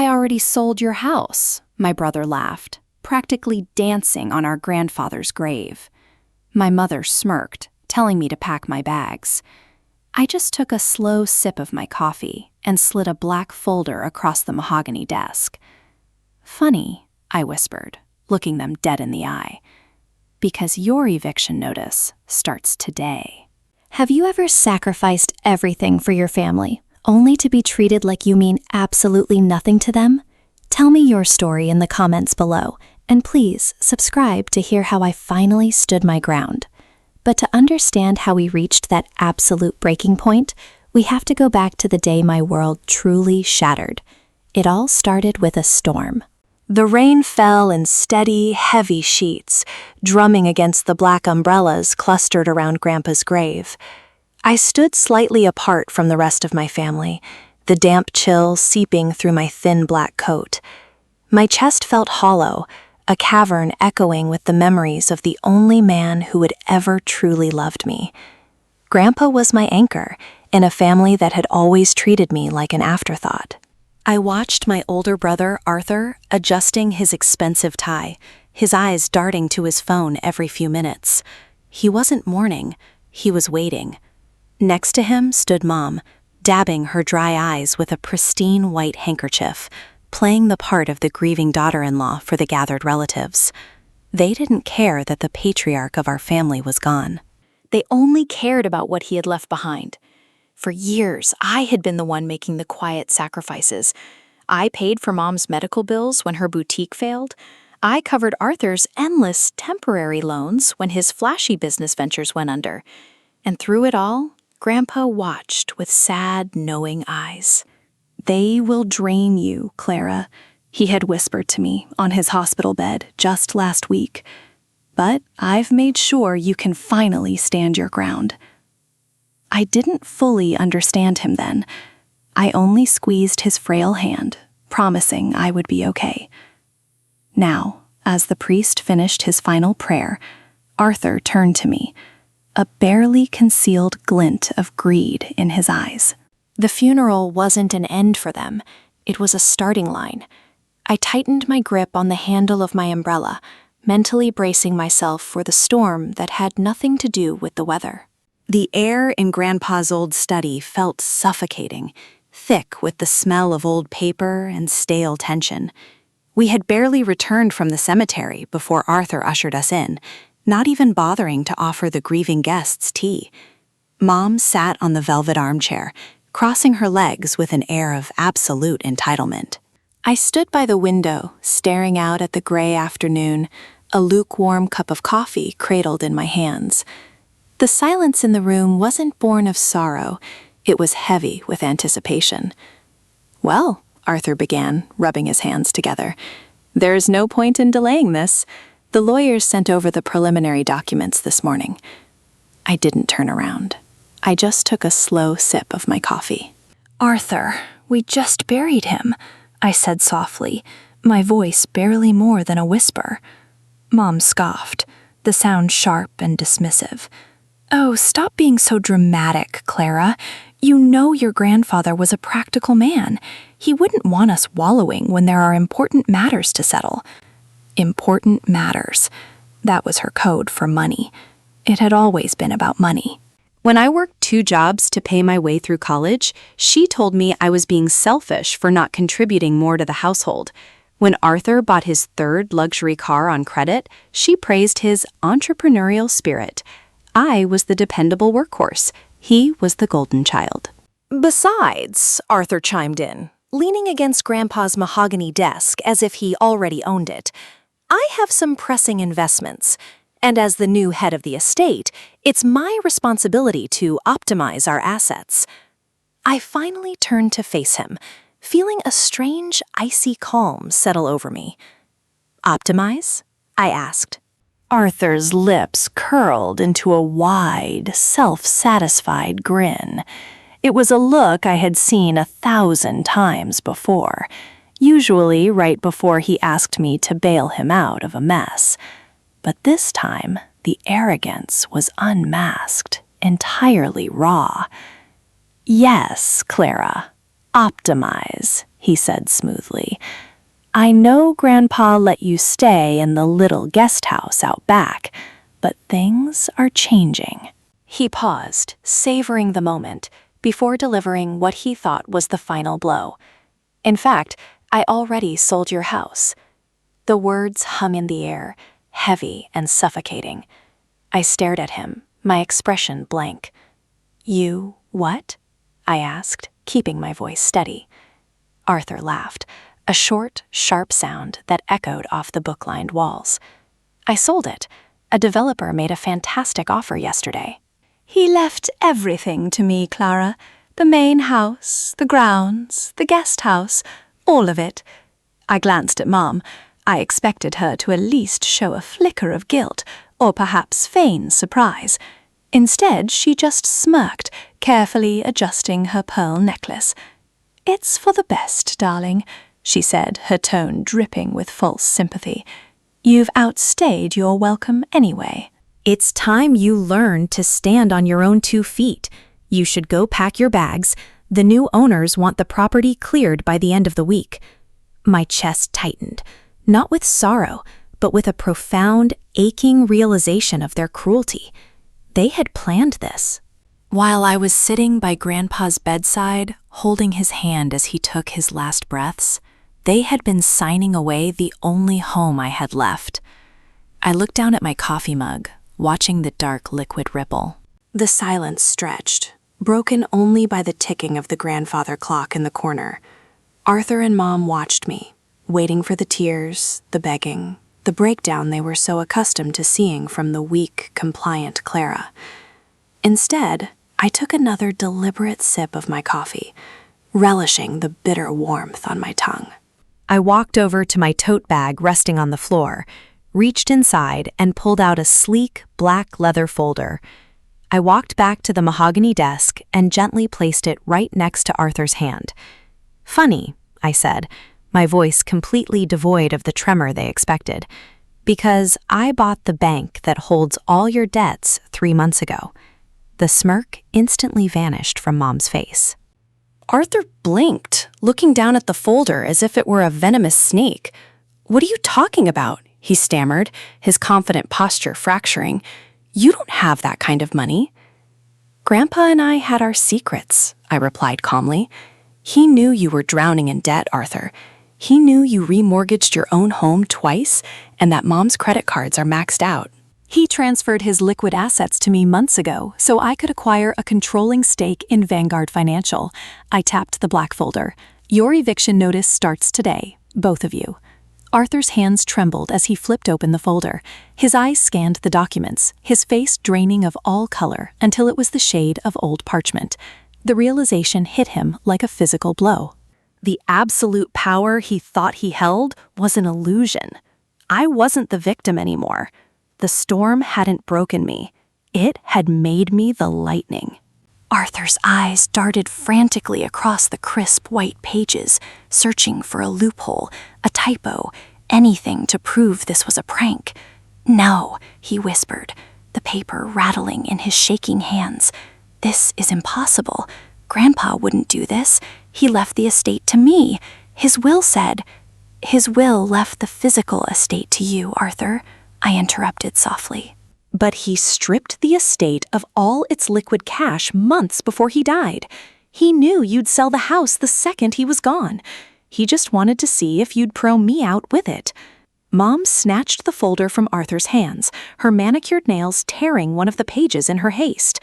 I already sold your house, my brother laughed, practically dancing on our grandfather's grave. My mother smirked, telling me to pack my bags. I just took a slow sip of my coffee and slid a black folder across the mahogany desk. Funny, I whispered, looking them dead in the eye. Because your eviction notice starts today. Have you ever sacrificed everything for your family, only to be treated like you mean absolutely nothing to them? Tell me your story in the comments below, and please subscribe to hear how I finally stood my ground. But to understand how we reached that absolute breaking point, we have to go back to the day my world truly shattered. It all started with a storm. The rain fell in steady, heavy sheets, drumming against the black umbrellas clustered around Grandpa's grave. I stood slightly apart from the rest of my family, the damp chill seeping through my thin black coat. My chest felt hollow, a cavern echoing with the memories of the only man who had ever truly loved me. Grandpa was my anchor in a family that had always treated me like an afterthought. I watched my older brother, Arthur, adjusting his expensive tie, his eyes darting to his phone every few minutes. He wasn't mourning, he was waiting. Next to him stood Mom, dabbing her dry eyes with a pristine white handkerchief, playing the part of the grieving daughter-in-law for the gathered relatives. They didn't care that the patriarch of our family was gone. They only cared about what he had left behind. For years, I had been the one making the quiet sacrifices. I paid for Mom's medical bills when her boutique failed. I covered Arthur's endless temporary loans when his flashy business ventures went under. And through it all, Grandpa watched with sad, knowing eyes. "They will drain you, Clara," he had whispered to me on his hospital bed just last week. "But I've made sure you can finally stand your ground." I didn't fully understand him then. I only squeezed his frail hand, promising I would be okay. Now, as the priest finished his final prayer, Arthur turned to me, a barely concealed glint of greed in his eyes. The funeral wasn't an end for them, it was a starting line. I tightened my grip on the handle of my umbrella, mentally bracing myself for the storm that had nothing to do with the weather. The air in Grandpa's old study felt suffocating, thick with the smell of old paper and stale tension. We had barely returned from the cemetery before Arthur ushered us in, not even bothering to offer the grieving guests tea. Mom sat on the velvet armchair, crossing her legs with an air of absolute entitlement. I stood by the window, staring out at the gray afternoon, a lukewarm cup of coffee cradled in my hands. The silence in the room wasn't born of sorrow, it was heavy with anticipation. "Well," Arthur began, rubbing his hands together, "there's no point in delaying this. The lawyers sent over the preliminary documents this morning." I didn't turn around. I just took a slow sip of my coffee. "Arthur, we just buried him," I said softly, my voice barely more than a whisper. Mom scoffed, the sound sharp and dismissive. "Oh, stop being so dramatic, Clara. You know your grandfather was a practical man. He wouldn't want us wallowing when there are important matters to settle." Important matters. That was her code for money. It had always been about money. When I worked 2 jobs to pay my way through college, she told me I was being selfish for not contributing more to the household. When Arthur bought his 3rd luxury car on credit, she praised his entrepreneurial spirit. I was the dependable workhorse. He was the golden child. "Besides," Arthur chimed in, leaning against Grandpa's mahogany desk as if he already owned it, "I have some pressing investments. And as the new head of the estate, it's my responsibility to optimize our assets." I finally turned to face him, feeling a strange, icy calm settle over me. "Optimize?" I asked. Arthur's lips curled into a wide, self-satisfied grin. It was a look I had seen 1,000 times before, usually right before he asked me to bail him out of a mess. But this time, the arrogance was unmasked, entirely raw. "Yes, Clara, optimize," he said smoothly. I know Grandpa let you stay in the little guest house out back, but things are changing. He paused, savoring the moment, before delivering what he thought was the final blow. In fact, I already sold your house. The words hung in the air, heavy and suffocating. I stared at him, my expression blank. You what? I asked, keeping my voice steady. Arthur laughed, a short, sharp sound that echoed off the book-lined walls. I sold it. A developer made a fantastic offer yesterday. He left everything to me, Clara. The main house, the grounds, the guest house, all of it. I glanced at Mom. I expected her to at least show a flicker of guilt, or perhaps feign surprise. Instead, she just smirked, carefully adjusting her pearl necklace. It's for the best, darling, she said, her tone dripping with false sympathy. You've outstayed your welcome anyway. It's time you learn to stand on your own 2 feet. You should go pack your bags. The new owners want the property cleared by the end of the week. My chest tightened, not with sorrow, but with a profound, aching realization of their cruelty. They had planned this. While I was sitting by Grandpa's bedside, holding his hand as he took his last breaths, they had been signing away the only home I had left. I looked down at my coffee mug, watching the dark liquid ripple. The silence stretched, broken only by the ticking of the grandfather clock in the corner. Arthur and Mom watched me, waiting for the tears, the begging, the breakdown they were so accustomed to seeing from the weak, compliant Clara. Instead, I took another deliberate sip of my coffee, relishing the bitter warmth on my tongue. I walked over to my tote bag resting on the floor, reached inside and pulled out a sleek, black leather folder. I walked back to the mahogany desk and gently placed it right next to Arthur's hand. Funny, I said, my voice completely devoid of the tremor they expected, because I bought the bank that holds all your debts 3 months ago. The smirk instantly vanished from Mom's face. Arthur blinked, looking down at the folder as if it were a venomous snake. What are you talking about? He stammered, his confident posture fracturing. You don't have that kind of money. Grandpa and I had our secrets, I replied calmly. He knew you were drowning in debt, Arthur. He knew you remortgaged your own home twice and that Mom's credit cards are maxed out. He transferred his liquid assets to me months ago so I could acquire a controlling stake in Vanguard Financial. I tapped the black folder. Your eviction notice starts today, both of you. Arthur's hands trembled as he flipped open the folder. His eyes scanned the documents, his face draining of all color until it was the shade of old parchment. The realization hit him like a physical blow. The absolute power he thought he held was an illusion. I wasn't the victim anymore. The storm hadn't broken me. It had made me the lightning. Arthur's eyes darted frantically across the crisp white pages, searching for a loophole, a typo, anything to prove this was a prank. No, he whispered, the paper rattling in his shaking hands. This is impossible. Grandpa wouldn't do this. He left the estate to me. His will said. His will left the physical estate to you, Arthur, I interrupted softly. But he stripped the estate of all its liquid cash months before he died. He knew you'd sell the house the second he was gone. He just wanted to see if you'd throw me out with it. Mom snatched the folder from Arthur's hands, her manicured nails tearing one of the pages in her haste.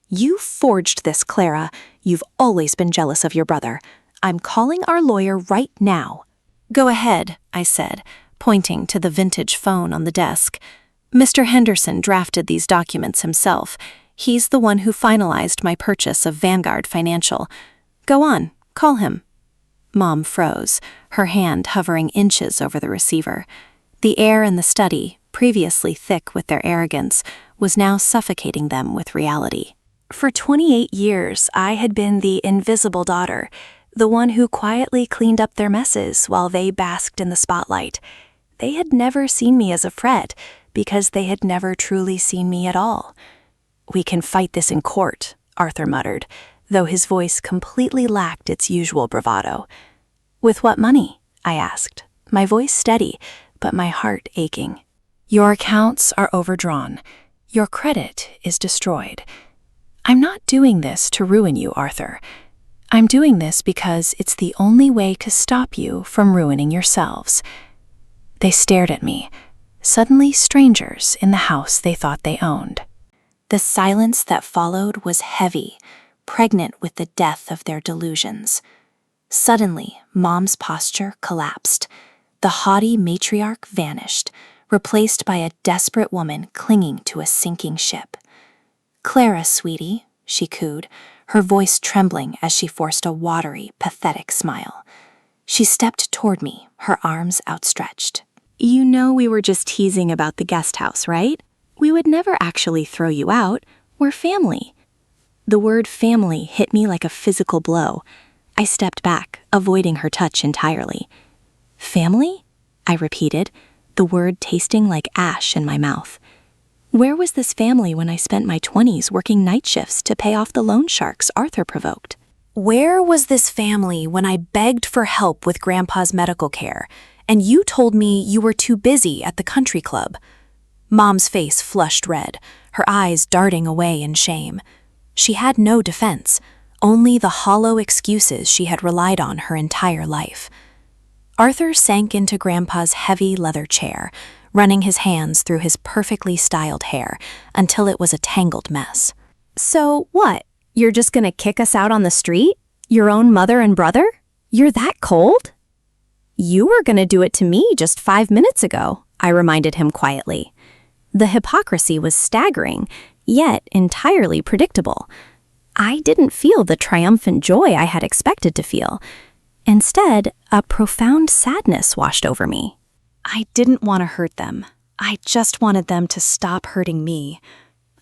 You forged this, Clara. You've always been jealous of your brother. I'm calling our lawyer right now. Go ahead, I said, pointing to the vintage phone on the desk. Mr. Henderson drafted these documents himself. He's the one who finalized my purchase of Vanguard Financial. Go on, call him. Mom froze, her hand hovering inches over the receiver. The air in the study, previously thick with their arrogance, was now suffocating them with reality. For 28 years, I had been the invisible daughter, the one who quietly cleaned up their messes while they basked in the spotlight. They had never seen me as a threat, because they had never truly seen me at all. We can fight this in court, Arthur muttered, though his voice completely lacked its usual bravado. With what money? I asked, my voice steady, but my heart aching. Your accounts are overdrawn. Your credit is destroyed. I'm not doing this to ruin you, Arthur. I'm doing this because it's the only way to stop you from ruining yourselves. They stared at me, suddenly strangers in the house they thought they owned. The silence that followed was heavy, pregnant with the death of their delusions. Suddenly, Mom's posture collapsed. The haughty matriarch vanished, replaced by a desperate woman clinging to a sinking ship. "Clara, sweetie," she cooed, her voice trembling as she forced a watery, pathetic smile. She stepped toward me, her arms outstretched. "You know we were just teasing about the guest house, right? We would never actually throw you out. We're family." The word family hit me like a physical blow. I stepped back, avoiding her touch entirely. "Family?" I repeated, the word tasting like ash in my mouth. Where was this family when I spent my 20s working night shifts to pay off the loan sharks Arthur provoked? Where was this family when I begged for help with Grandpa's medical care, and you told me you were too busy at the country club? Mom's face flushed red, her eyes darting away in shame. She had no defense, only the hollow excuses she had relied on her entire life. Arthur sank into Grandpa's heavy leather chair, running his hands through his perfectly styled hair until it was a tangled mess. "So what? You're just gonna kick us out on the street? Your own mother and brother? You're that cold?" "You were gonna do it to me just 5 minutes ago," I reminded him quietly. The hypocrisy was staggering, yet entirely predictable. I didn't feel the triumphant joy I had expected to feel. Instead, a profound sadness washed over me. I didn't want to hurt them. I just wanted them to stop hurting me.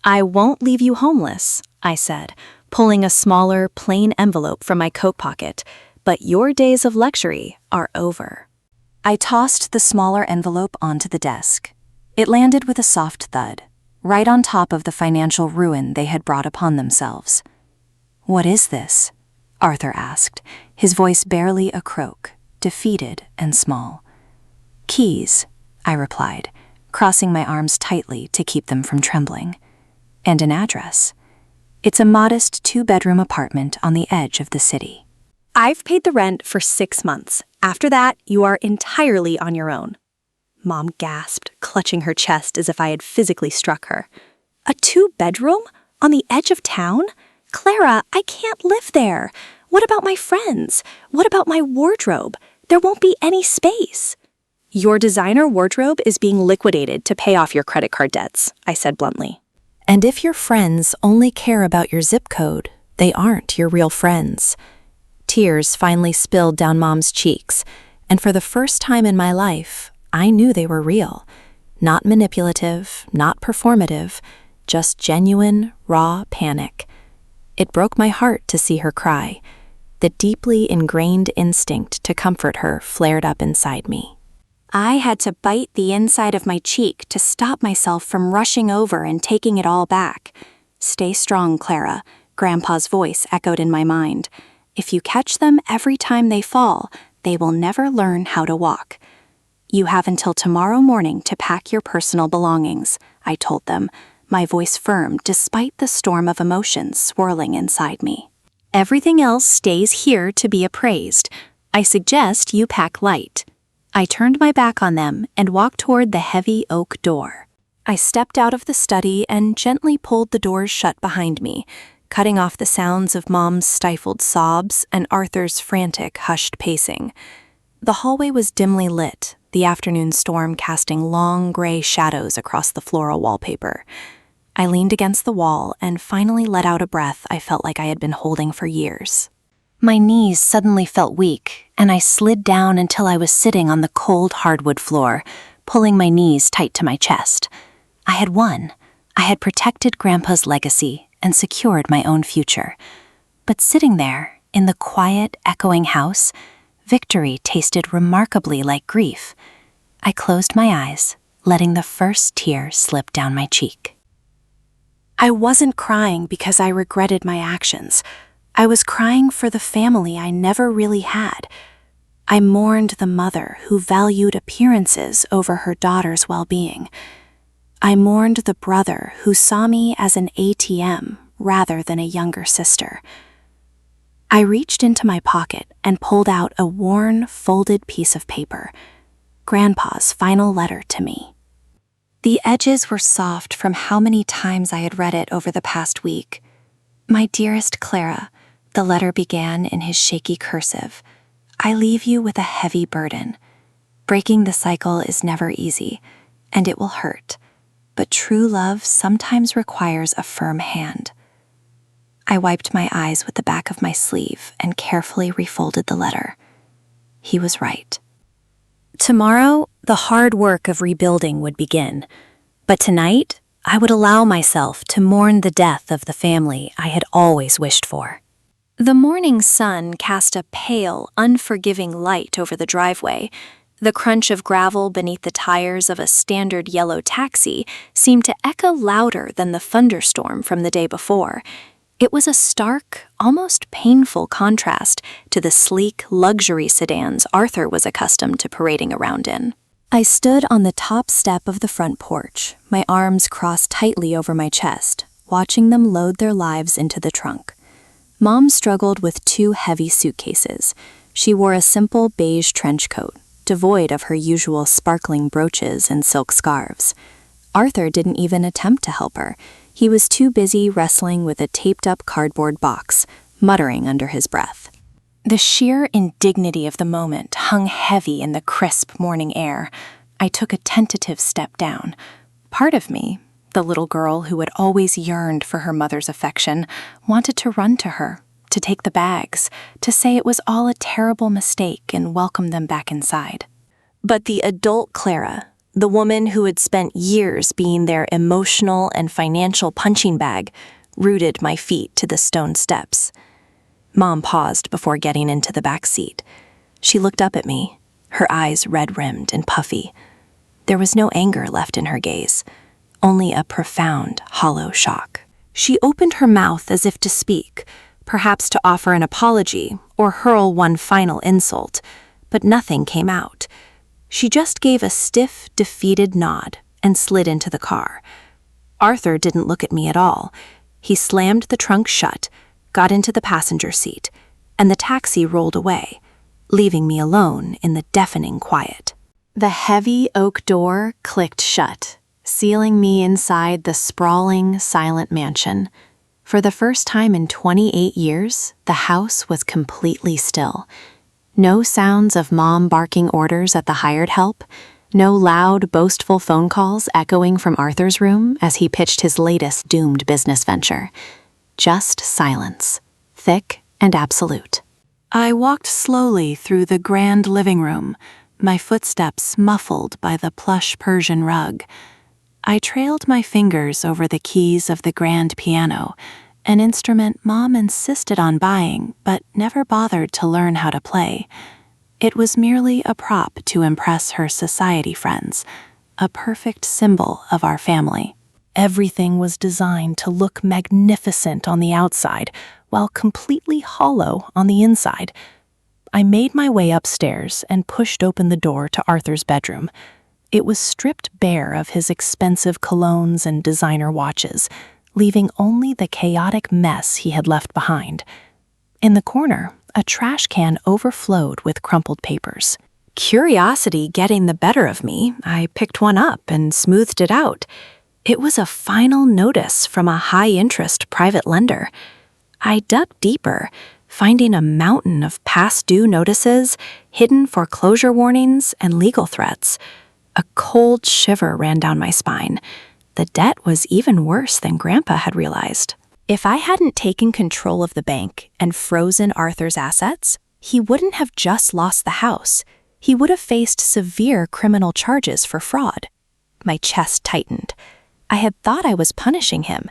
"I won't leave you homeless," I said, pulling a smaller, plain envelope from my coat pocket, "but your days of luxury are over." I tossed the smaller envelope onto the desk. It landed with a soft thud, right on top of the financial ruin they had brought upon themselves. "What is this?" Arthur asked, his voice barely a croak, defeated and small. "Keys," I replied, crossing my arms tightly to keep them from trembling. "And an address. It's a modest 2-bedroom apartment on the edge of the city." "I've paid the rent for 6 months. After that, you are entirely on your own." Mom gasped, clutching her chest as if I had physically struck her. "A 2-bedroom? On the edge of town? Clara, I can't live there. What about my friends? What about my wardrobe? There won't be any space." "Your designer wardrobe is being liquidated to pay off your credit card debts," I said bluntly. "And if your friends only care about your zip code, they aren't your real friends." Tears finally spilled down Mom's cheeks, and for the first time in my life, I knew they were real. Not manipulative, not performative, just genuine, raw panic. It broke my heart to see her cry. The deeply ingrained instinct to comfort her flared up inside me. I had to bite the inside of my cheek to stop myself from rushing over and taking it all back. "Stay strong, Clara," Grandpa's voice echoed in my mind. "If you catch them every time they fall, they will never learn how to walk." "You have until tomorrow morning to pack your personal belongings," I told them, my voice firm despite the storm of emotions swirling inside me. "Everything else stays here to be appraised. I suggest you pack light." I turned my back on them and walked toward the heavy oak door. I stepped out of the study and gently pulled the doors shut behind me, cutting off the sounds of Mom's stifled sobs and Arthur's frantic, hushed pacing. The hallway was dimly lit, the afternoon storm casting long gray shadows across the floral wallpaper. I leaned against the wall and finally let out a breath I felt like I had been holding for years. My knees suddenly felt weak, and I slid down until I was sitting on the cold hardwood floor, pulling my knees tight to my chest. I had won. I had protected Grandpa's legacy and secured my own future. But sitting there, in the quiet, echoing house, victory tasted remarkably like grief. I closed my eyes, letting the first tear slip down my cheek. I wasn't crying because I regretted my actions. I was crying for the family I never really had. I mourned the mother who valued appearances over her daughter's well-being. I mourned the brother who saw me as an ATM rather than a younger sister. I reached into my pocket and pulled out a worn, folded piece of paper, Grandpa's final letter to me. The edges were soft from how many times I had read it over the past week. My dearest Clara, the letter began in his shaky cursive. I leave you with a heavy burden. Breaking the cycle is never easy, and it will hurt, but true love sometimes requires a firm hand. I wiped my eyes with the back of my sleeve and carefully refolded the letter. He was right. Tomorrow, the hard work of rebuilding would begin, but tonight, I would allow myself to mourn the death of the family I had always wished for. The morning sun cast a pale, unforgiving light over the driveway. The crunch of gravel beneath the tires of a standard yellow taxi seemed to echo louder than the thunderstorm from the day before. It was a stark, almost painful contrast to the sleek luxury sedans Arthur was accustomed to parading around in. I stood on the top step of the front porch, my arms crossed tightly over my chest, watching them load their lives into the trunk. Mom struggled with 2 heavy suitcases. She wore a simple beige trench coat, devoid of her usual sparkling brooches and silk scarves. Arthur didn't even attempt to help her. He was too busy wrestling with a taped-up cardboard box, muttering under his breath. The sheer indignity of the moment hung heavy in the crisp morning air. I took a tentative step down. Part of me, the little girl who had always yearned for her mother's affection, wanted to run to her, to take the bags, to say it was all a terrible mistake and welcome them back inside. But the adult Clara, the woman who had spent years being their emotional and financial punching bag, rooted my feet to the stone steps. Mom paused before getting into the back seat. She looked up at me, her eyes red-rimmed and puffy. There was no anger left in her gaze, only a profound, hollow shock. She opened her mouth as if to speak, perhaps to offer an apology or hurl one final insult, but nothing came out. She just gave a stiff, defeated nod and slid into the car. Arthur didn't look at me at all. He slammed the trunk shut, got into the passenger seat, and the taxi rolled away, leaving me alone in the deafening quiet. The heavy oak door clicked shut, sealing me inside the sprawling, silent mansion. For the first time in 28 years, the house was completely still. No sounds of Mom barking orders at the hired help, no loud, boastful phone calls echoing from Arthur's room as he pitched his latest doomed business venture. Just silence, thick and absolute. I walked slowly through the grand living room, my footsteps muffled by the plush Persian rug. I trailed my fingers over the keys of the grand piano, an instrument Mom insisted on buying but never bothered to learn how to play. It was merely a prop to impress her society friends, a perfect symbol of our family. Everything was designed to look magnificent on the outside, while completely hollow on the inside. I made my way upstairs and pushed open the door to Arthur's bedroom. It was stripped bare of his expensive colognes and designer watches, leaving only the chaotic mess he had left behind. In the corner, a trash can overflowed with crumpled papers. Curiosity getting the better of me, I picked one up and smoothed it out. It was a final notice from a high-interest private lender. I dug deeper, finding a mountain of past due notices, hidden foreclosure warnings, and legal threats. A cold shiver ran down my spine. The debt was even worse than Grandpa had realized. If I hadn't taken control of the bank and frozen Arthur's assets, he wouldn't have just lost the house. He would have faced severe criminal charges for fraud. My chest tightened. I had thought I was punishing him,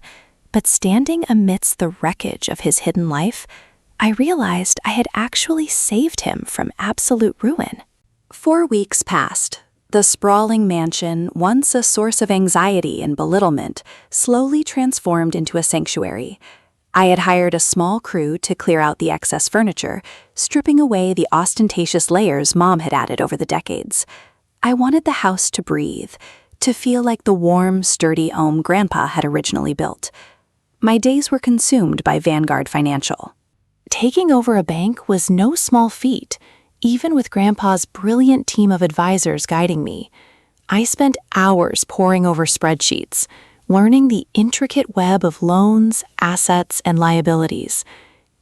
but standing amidst the wreckage of his hidden life, I realized I had actually saved him from absolute ruin. 4 weeks passed. The sprawling mansion, once a source of anxiety and belittlement, slowly transformed into a sanctuary. I had hired a small crew to clear out the excess furniture, stripping away the ostentatious layers Mom had added over the decades. I wanted the house to breathe, to feel like the warm, sturdy home Grandpa had originally built. My days were consumed by Vanguard Financial. Taking over a bank was no small feat, even with Grandpa's brilliant team of advisors guiding me. I spent hours poring over spreadsheets, learning the intricate web of loans, assets, and liabilities.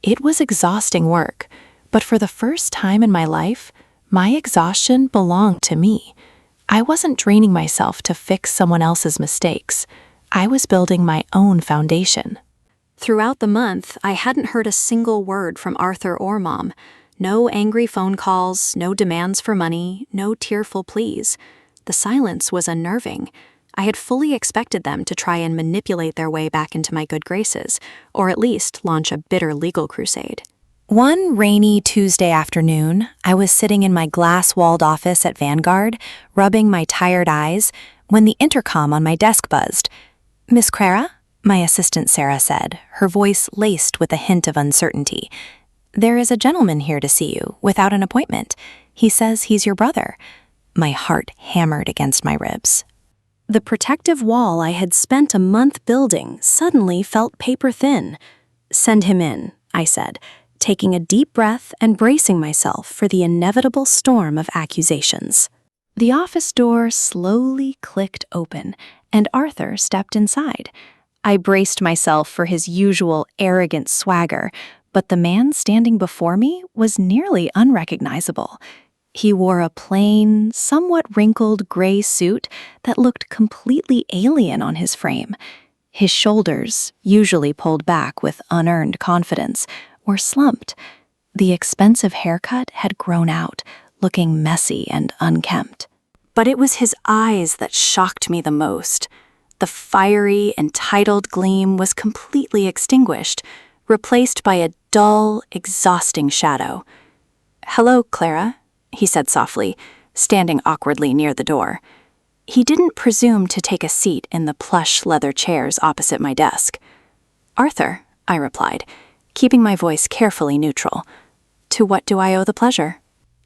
It was exhausting work, but for the first time in my life, my exhaustion belonged to me. I wasn't draining myself to fix someone else's mistakes. I was building my own foundation. Throughout the month, I hadn't heard a single word from Arthur or Mom. No angry phone calls, no demands for money, no tearful pleas. The silence was unnerving. I had fully expected them to try and manipulate their way back into my good graces, or at least launch a bitter legal crusade. One rainy Tuesday afternoon, I was sitting in my glass-walled office at Vanguard, rubbing my tired eyes, when the intercom on my desk buzzed. "Miss Clara?" my assistant Sarah said, her voice laced with a hint of uncertainty. "There is a gentleman here to see you, without an appointment. He says he's your brother." My heart hammered against my ribs. The protective wall I had spent a month building suddenly felt paper-thin. "Send him in," I said, taking a deep breath and bracing myself for the inevitable storm of accusations. The office door slowly clicked open, and Arthur stepped inside. I braced myself for his usual arrogant swagger, but the man standing before me was nearly unrecognizable. He wore a plain, somewhat wrinkled gray suit that looked completely alien on his frame. His shoulders, usually pulled back with unearned confidence, were slumped. The expensive haircut had grown out, looking messy and unkempt. But it was his eyes that shocked me the most. The fiery, entitled gleam was completely extinguished, replaced by a dull, exhausting shadow. "Hello, Clara," he said softly, standing awkwardly near the door. He didn't presume to take a seat in the plush leather chairs opposite my desk. "Arthur," I replied, keeping my voice carefully neutral. "To what do I owe the pleasure?"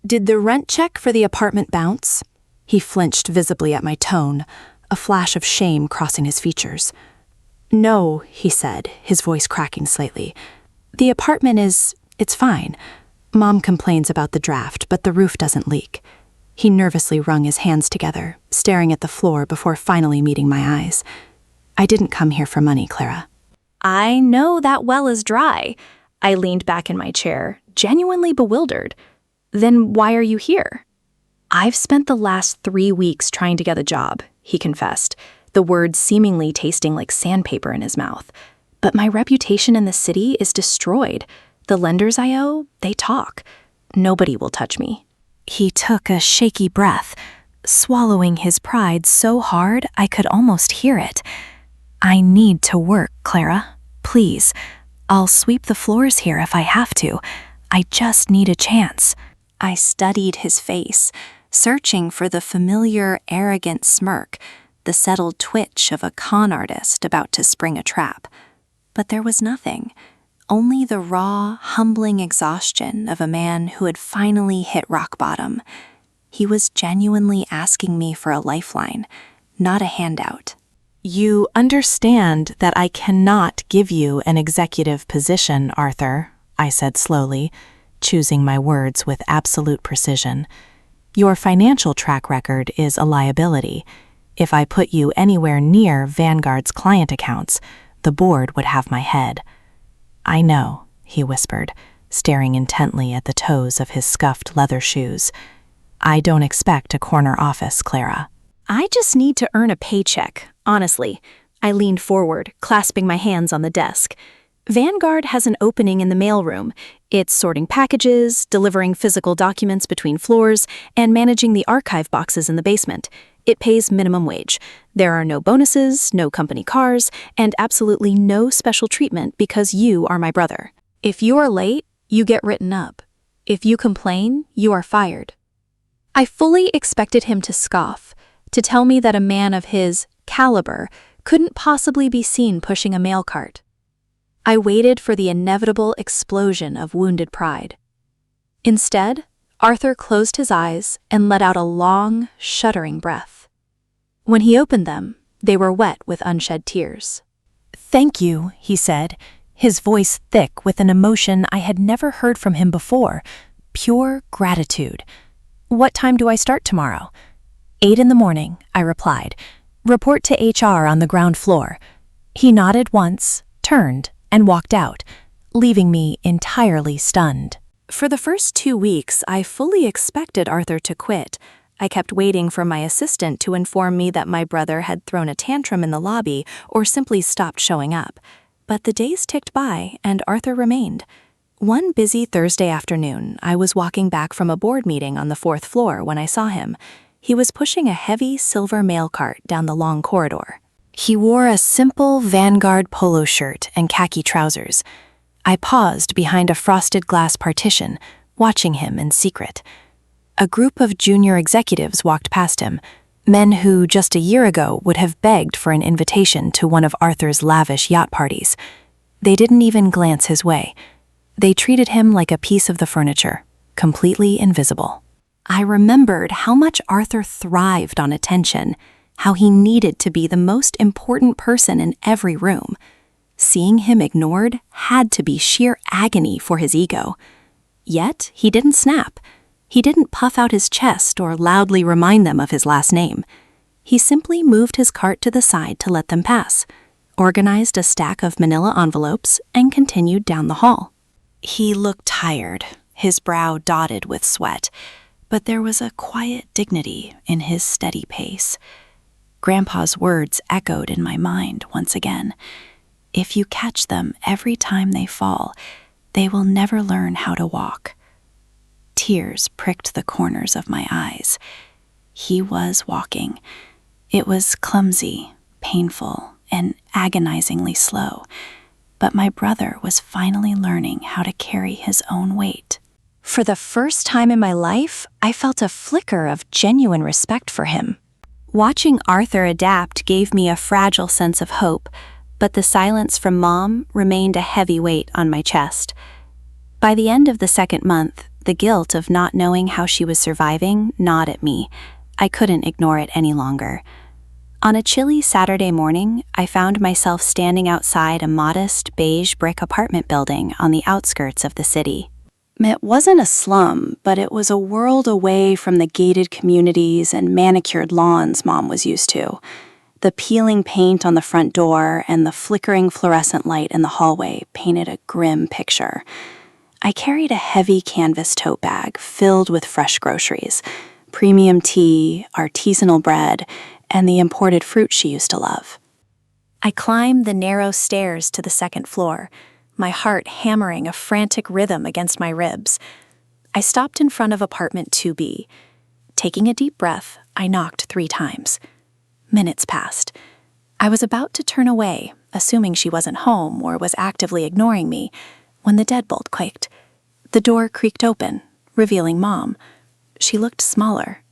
"Did the rent check for the apartment bounce?" He flinched visibly at my tone, a flash of shame crossing his features. "No," he said, his voice cracking slightly. "The apartment it's fine. Mom complains about the draft, but the roof doesn't leak." He nervously wrung his hands together, staring at the floor before finally meeting my eyes. "I didn't come here for money, Clara." "I know that well is dry." I leaned back in my chair, genuinely bewildered. "Then why are you here?" "I've spent the last 3 weeks trying to get a job," he confessed, the words seemingly tasting like sandpaper in his mouth. "But my reputation in the city is destroyed. The lenders I owe, they talk. Nobody will touch me." He took a shaky breath, swallowing his pride so hard I could almost hear it. "I need to work, Clara. Please. I'll sweep the floors here if I have to. I just need a chance." I studied his face, searching for the familiar, arrogant smirk, the settled twitch of a con artist about to spring a trap. But there was nothing. Only the raw, humbling exhaustion of a man who had finally hit rock bottom. He was genuinely asking me for a lifeline, not a handout. "You understand that I cannot give you an executive position, Arthur," I said slowly, choosing my words with absolute precision. "Your financial track record is a liability. If I put you anywhere near Vanguard's client accounts, the board would have my head." "I know," he whispered, staring intently at the toes of his scuffed leather shoes. "I don't expect a corner office, Clara. I just need to earn a paycheck, honestly." I leaned forward, clasping my hands on the desk. "Vanguard has an opening in the mailroom. It's sorting packages, delivering physical documents between floors, and managing the archive boxes in the basement. It pays minimum wage. There are no bonuses, no company cars, and absolutely no special treatment because you are my brother. If you are late, you get written up. If you complain, you are fired." I fully expected him to scoff, to tell me that a man of his caliber couldn't possibly be seen pushing a mail cart. I waited for the inevitable explosion of wounded pride. Instead, Arthur closed his eyes and let out a long, shuddering breath. When he opened them, they were wet with unshed tears. "Thank you," he said, his voice thick with an emotion I had never heard from him before, pure gratitude. "What time do I start tomorrow?" 8 in the morning, I replied. "Report to HR on the ground floor." He nodded once, turned, and walked out, leaving me entirely stunned. For the first 2 weeks, I fully expected Arthur to quit. I kept waiting for my assistant to inform me that my brother had thrown a tantrum in the lobby or simply stopped showing up. But the days ticked by, and Arthur remained. One busy Thursday afternoon, I was walking back from a board meeting on the 4th floor when I saw him. He was pushing a heavy silver mail cart down the long corridor. He wore a simple Vanguard polo shirt and khaki trousers. I paused behind a frosted glass partition, watching him in secret. A group of junior executives walked past him, men who just a year ago would have begged for an invitation to one of Arthur's lavish yacht parties. They didn't even glance his way. They treated him like a piece of the furniture, completely invisible. I remembered how much Arthur thrived on attention, how he needed to be the most important person in every room. Seeing him ignored had to be sheer agony for his ego. Yet he didn't snap. He didn't puff out his chest or loudly remind them of his last name. He simply moved his cart to the side to let them pass, organized a stack of manila envelopes, and continued down the hall. He looked tired, his brow dotted with sweat, but there was a quiet dignity in his steady pace. Grandpa's words echoed in my mind once again. If you catch them every time they fall, they will never learn how to walk. Tears pricked the corners of my eyes. He was walking. It was clumsy, painful, and agonizingly slow, but my brother was finally learning how to carry his own weight. For the first time in my life, I felt a flicker of genuine respect for him. Watching Arthur adapt gave me a fragile sense of hope, but the silence from Mom remained a heavy weight on my chest. By the end of the 2nd month, the guilt of not knowing how she was surviving gnawed at me. I couldn't ignore it any longer. On a chilly Saturday morning, I found myself standing outside a modest beige brick apartment building on the outskirts of the city. It wasn't a slum, but it was a world away from the gated communities and manicured lawns Mom was used to. The peeling paint on the front door and the flickering fluorescent light in the hallway painted a grim picture. I carried a heavy canvas tote bag filled with fresh groceries, premium tea, artisanal bread, and the imported fruit she used to love. I climbed the narrow stairs to the 2nd floor, my heart hammering a frantic rhythm against my ribs. I stopped in front of apartment 2B. Taking a deep breath, I knocked 3 times. Minutes passed. I was about to turn away, assuming she wasn't home or was actively ignoring me, when the deadbolt quaked. The door creaked open, revealing Mom. She looked smaller.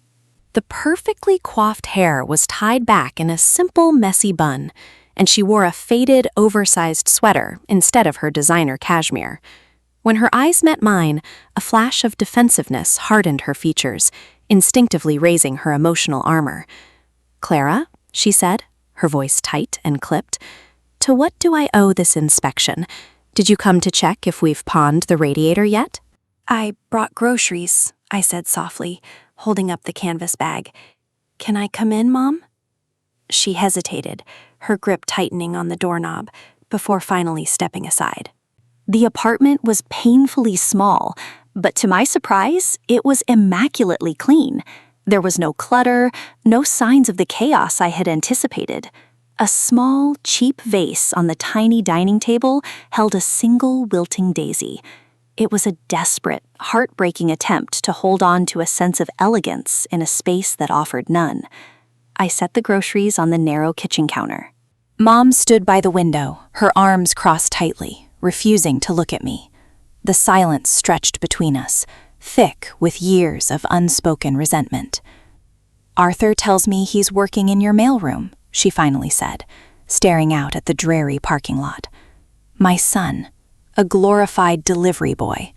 The perfectly coiffed hair was tied back in a simple, messy bun, and she wore a faded, oversized sweater instead of her designer cashmere. When her eyes met mine, a flash of defensiveness hardened her features, instinctively raising her emotional armor. "Clara," she said, her voice tight and clipped, "to what do I owe this inspection? Did you come to check if we've pawned the radiator yet?" "I brought groceries," I said softly, holding up the canvas bag. "Can I come in, Mom?" She hesitated, her grip tightening on the doorknob, before finally stepping aside. The apartment was painfully small, but to my surprise, it was immaculately clean. There was no clutter, no signs of the chaos I had anticipated. A small, cheap vase on the tiny dining table held a single wilting daisy. It was a desperate, heartbreaking attempt to hold on to a sense of elegance in a space that offered none. I set the groceries on the narrow kitchen counter. Mom stood by the window, her arms crossed tightly, refusing to look at me. The silence stretched between us, thick with years of unspoken resentment. "Arthur tells me he's working in your mailroom," she finally said, staring out at the dreary parking lot. My son. A glorified delivery boy.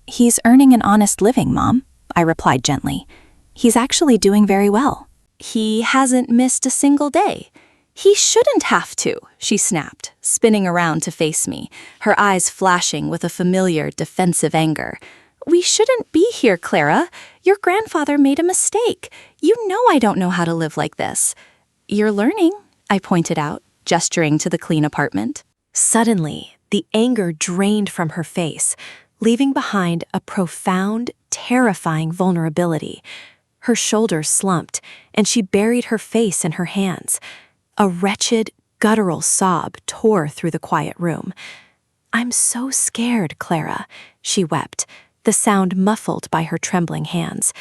He's earning an honest living, Mom, I replied gently. He's actually doing very well. He hasn't missed a single day. He shouldn't have to, she snapped, spinning around to face me, her eyes flashing with a familiar defensive anger. We shouldn't be here, Clara. Your grandfather made a mistake. You know I don't know how to live like this. You're learning, I pointed out, gesturing to the clean apartment. Suddenly, the anger drained from her face, leaving behind a profound, terrifying vulnerability. Her shoulders slumped, and she buried her face in her hands. A wretched, guttural sob tore through the quiet room. "I'm so scared, Clara," she wept, the sound muffled by her trembling hands.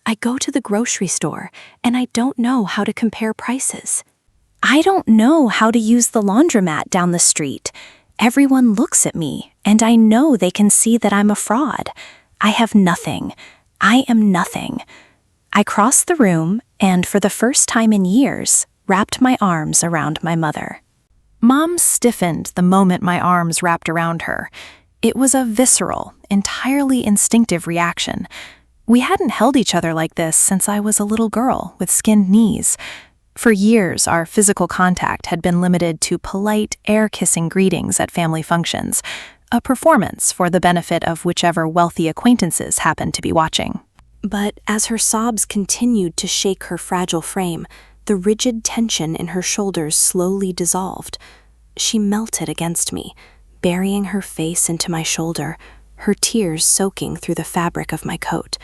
"I go to the grocery store, and I don't know how to compare prices." I don't know how to use the laundromat down the street. Everyone looks at me, and I know they can see that I'm a fraud. I have nothing. I am nothing. I crossed the room and, for the first time in years, wrapped my arms around my mother. Mom stiffened the moment my arms wrapped around her. It was a visceral, entirely instinctive reaction. We hadn't held each other like this since I was a little girl with skinned knees. For years, our physical contact had been limited to polite, air-kissing greetings at family functions, a performance for the benefit of whichever wealthy acquaintances happened to be watching. But as her sobs continued to shake her fragile frame, the rigid tension in her shoulders slowly dissolved. She melted against me, burying her face into my shoulder, her tears soaking through the fabric of my coat.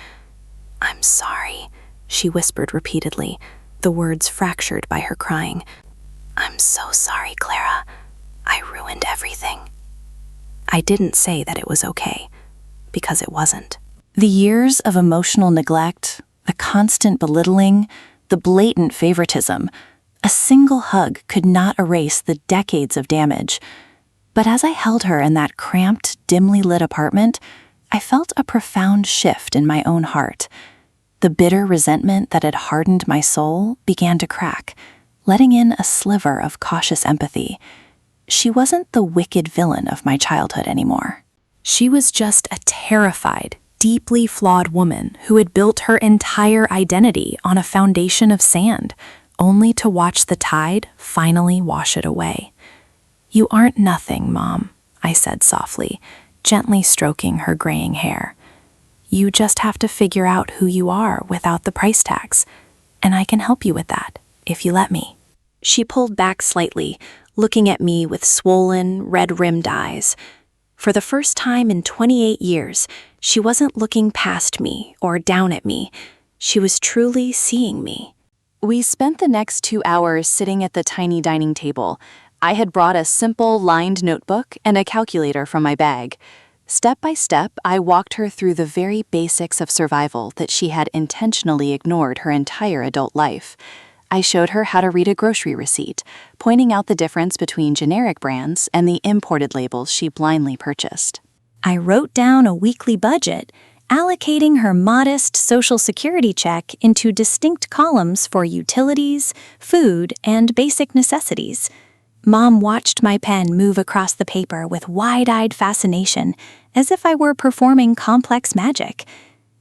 "I'm sorry," she whispered repeatedly, the words fractured by her crying. "I'm so sorry, Clara. I ruined everything." I didn't say that it was okay, because it wasn't. The years of emotional neglect, the constant belittling, the blatant favoritism, a single hug could not erase the decades of damage. But as I held her in that cramped, dimly lit apartment, I felt a profound shift in my own heart. The bitter resentment that had hardened my soul began to crack, letting in a sliver of cautious empathy. She wasn't the wicked villain of my childhood anymore. She was just a terrified, deeply flawed woman who had built her entire identity on a foundation of sand, only to watch the tide finally wash it away. "You aren't nothing, Mom," I said softly, gently stroking her graying hair. "You just have to figure out who you are without the price tags, and I can help you with that, if you let me." She pulled back slightly, looking at me with swollen, red-rimmed eyes. For the first time in 28 years, she wasn't looking past me or down at me. She was truly seeing me. We spent the next 2 hours sitting at the tiny dining table. I had brought a simple, lined notebook and a calculator from my bag. Step by step, I walked her through the very basics of survival that she had intentionally ignored her entire adult life. I showed her how to read a grocery receipt, pointing out the difference between generic brands and the imported labels she blindly purchased. I wrote down a weekly budget, allocating her modest Social Security check into distinct columns for utilities, food, and basic necessities. Mom watched my pen move across the paper with wide-eyed fascination, as if I were performing complex magic.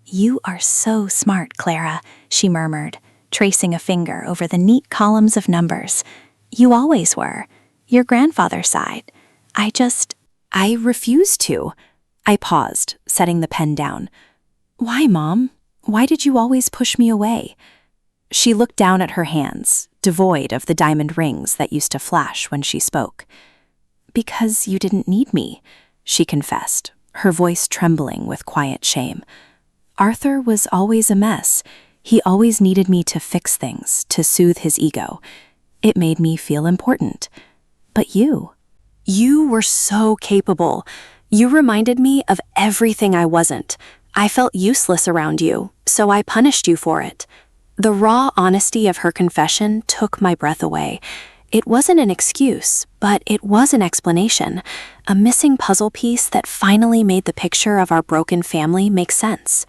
"You are so smart, Clara," she murmured, tracing a finger over the neat columns of numbers. "You always were. Your grandfather's side. I refuse to." I paused, setting the pen down. "Why, Mom? Why did you always push me away?" She looked down at her hands, devoid of the diamond rings that used to flash when she spoke. "Because you didn't need me," she confessed, her voice trembling with quiet shame. "Arthur was always a mess. He always needed me to fix things, to soothe his ego. It made me feel important. But you were so capable. You reminded me of everything I wasn't. I felt useless around you, so I punished you for it." The raw honesty of her confession took my breath away. It wasn't an excuse, but it was an explanation, a missing puzzle piece that finally made the picture of our broken family make sense.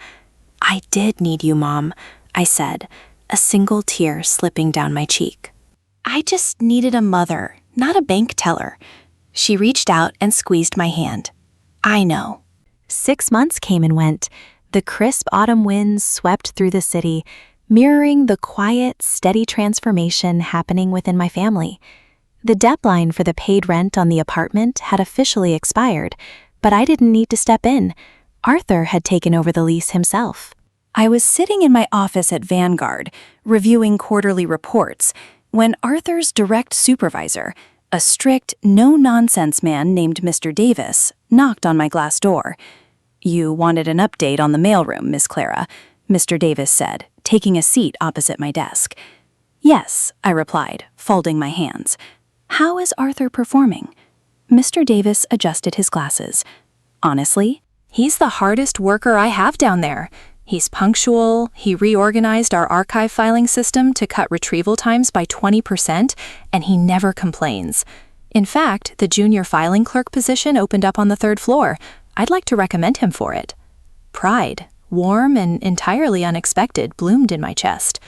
"I did need you, Mom," I said, a single tear slipping down my cheek. "I just needed a mother, not a bank teller. She reached out and squeezed my hand. I know. 6 months came and went. The crisp autumn winds swept through the city, mirroring the quiet, steady transformation happening within my family. The deadline for the paid rent on the apartment had officially expired, but I didn't need to step in. Arthur had taken over the lease himself. I was sitting in my office at Vanguard, reviewing quarterly reports, when Arthur's direct supervisor, a strict, no-nonsense man named Mr. Davis, knocked on my glass door. "You wanted an update on the mailroom, Miss Clara," Mr. Davis said, taking a seat opposite my desk. "Yes," I replied, folding my hands. "How is Arthur performing?" Mr. Davis adjusted his glasses. "Honestly, he's the hardest worker I have down there. He's punctual, he reorganized our archive filing system to cut retrieval times by 20%, and he never complains. In fact, the junior filing clerk position opened up on the 3rd floor. I'd like to recommend him for it." Pride, warm and entirely unexpected, bloomed in my chest.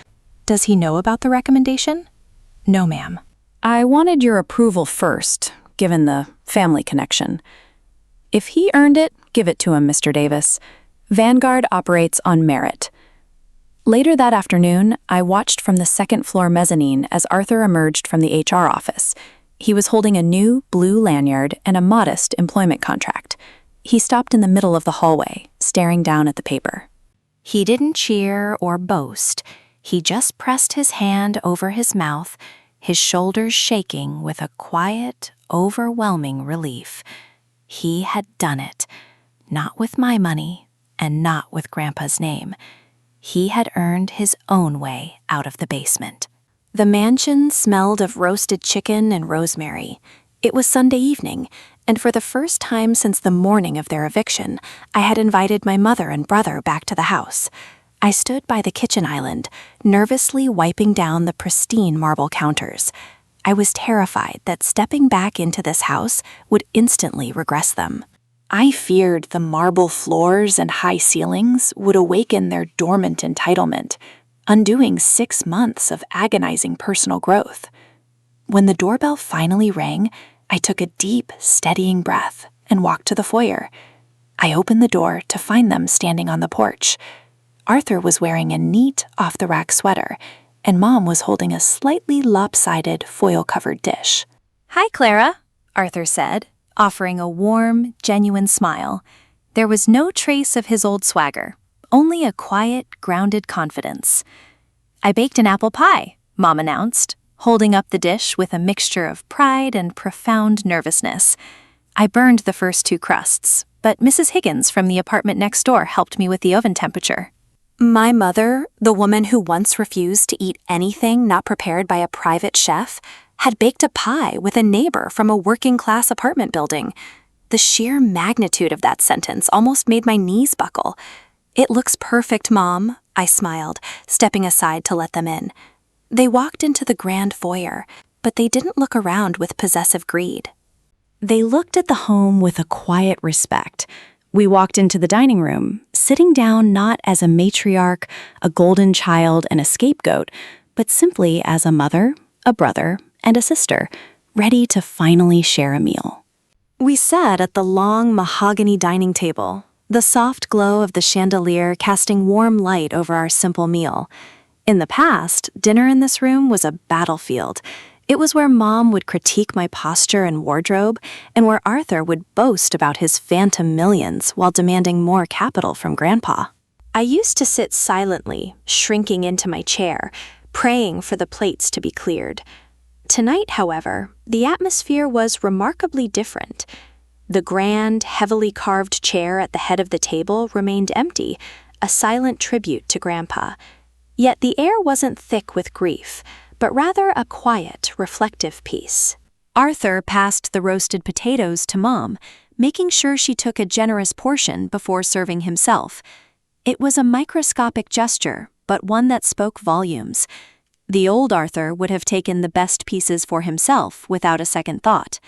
"Does he know about the recommendation?" "No, ma'am. I wanted your approval first, given the family connection." "If he earned it, give it to him, Mr. Davis. Vanguard operates on merit." Later that afternoon, I watched from the 2nd floor mezzanine as Arthur emerged from the HR office. He was holding a new blue lanyard and a modest employment contract. He stopped in the middle of the hallway, staring down at the paper. He didn't cheer or boast. He just pressed his hand over his mouth, his shoulders shaking with a quiet, overwhelming relief. He had done it. Not with my money, and not with Grandpa's name. He had earned his own way out of the basement. The mansion smelled of roasted chicken and rosemary. It was Sunday evening, and for the first time since the morning of their eviction, I had invited my mother and brother back to the house. I stood by the kitchen island, nervously wiping down the pristine marble counters. I was terrified that stepping back into this house would instantly regress them. I feared the marble floors and high ceilings would awaken their dormant entitlement, undoing 6 months of agonizing personal growth. When the doorbell finally rang, I took a deep, steadying breath and walked to the foyer. I opened the door to find them standing on the porch. Arthur was wearing a neat, off-the-rack sweater, and Mom was holding a slightly lopsided, foil-covered dish. "Hi, Clara," Arthur said, offering a warm, genuine smile. There was no trace of his old swagger, only a quiet, grounded confidence. "I baked an apple pie," Mom announced, holding up the dish with a mixture of pride and profound nervousness. "I burned the first 2 crusts, but Mrs. Higgins from the apartment next door helped me with the oven temperature." My mother, the woman who once refused to eat anything not prepared by a private chef, had baked a pie with a neighbor from a working-class apartment building. The sheer magnitude of that sentence almost made my knees buckle. "It looks perfect, Mom," I smiled, stepping aside to let them in. They walked into the grand foyer, but they didn't look around with possessive greed. They looked at the home with a quiet respect. We walked into the dining room, sitting down not as a matriarch, a golden child, and a scapegoat, but simply as a mother, a brother, and a sister, ready to finally share a meal. We sat at the long mahogany dining table, the soft glow of the chandelier casting warm light over our simple meal. In the past, dinner in this room was a battlefield. It was where Mom would critique my posture and wardrobe, and where Arthur would boast about his phantom millions while demanding more capital from Grandpa. I used to sit silently, shrinking into my chair, praying for the plates to be cleared. Tonight, however, the atmosphere was remarkably different. The grand, heavily carved chair at the head of the table remained empty, a silent tribute to Grandpa. Yet the air wasn't thick with grief, but rather a quiet, reflective peace. Arthur passed the roasted potatoes to Mom, making sure she took a generous portion before serving himself. It was a microscopic gesture, but one that spoke volumes. The old Arthur would have taken the best pieces for himself without a second thought.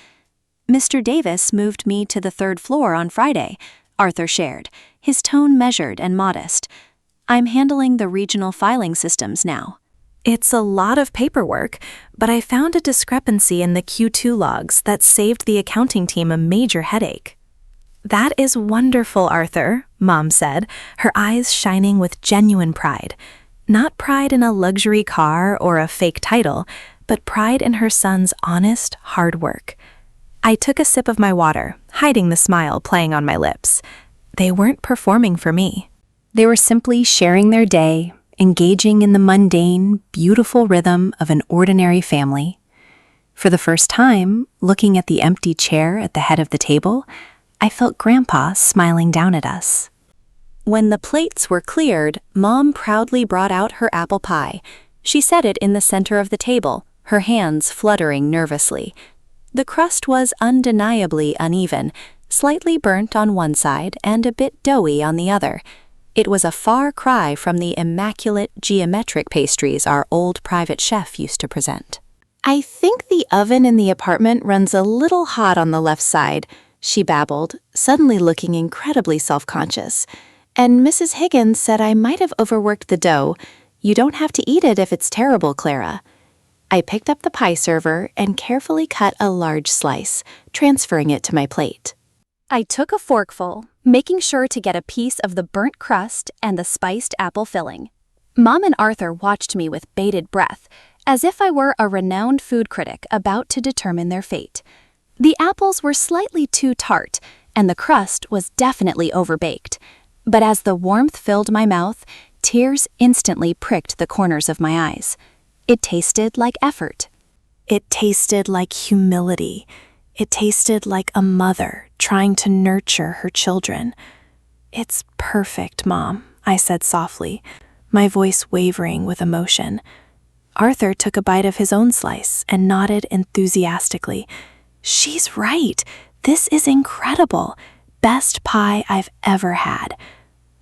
"Mr. Davis moved me to the 3rd floor on Friday," Arthur shared, his tone measured and modest. "I'm handling the regional filing systems now." It's a lot of paperwork, but I found a discrepancy in the Q2 logs that saved the accounting team a major headache. That is wonderful, Arthur, Mom said, her eyes shining with genuine pride. Not pride in a luxury car or a fake title, but pride in her son's honest, hard work. I took a sip of my water, hiding the smile playing on my lips. They weren't performing for me. They were simply sharing their day, engaging in the mundane, beautiful rhythm of an ordinary family. For the first time, looking at the empty chair at the head of the table, I felt Grandpa smiling down at us. When the plates were cleared, Mom proudly brought out her apple pie. She set it in the center of the table, her hands fluttering nervously. The crust was undeniably uneven, slightly burnt on one side and a bit doughy on the other. It was a far cry from the immaculate geometric pastries our old private chef used to present. I think the oven in the apartment runs a little hot on the left side, she babbled, suddenly looking incredibly self-conscious. And Mrs. Higgins said I might have overworked the dough. You don't have to eat it if it's terrible, Clara. I picked up the pie server and carefully cut a large slice, transferring it to my plate. I took a forkful, making sure to get a piece of the burnt crust and the spiced apple filling. Mom and Arthur watched me with bated breath, as if I were a renowned food critic about to determine their fate. The apples were slightly too tart, and the crust was definitely overbaked. But as the warmth filled my mouth, tears instantly pricked the corners of my eyes. It tasted like effort. It tasted like humility. It tasted like a mother trying to nurture her children. "It's perfect, Mom," I said softly, my voice wavering with emotion. Arthur took a bite of his own slice and nodded enthusiastically. "She's right. This is incredible. Best pie I've ever had."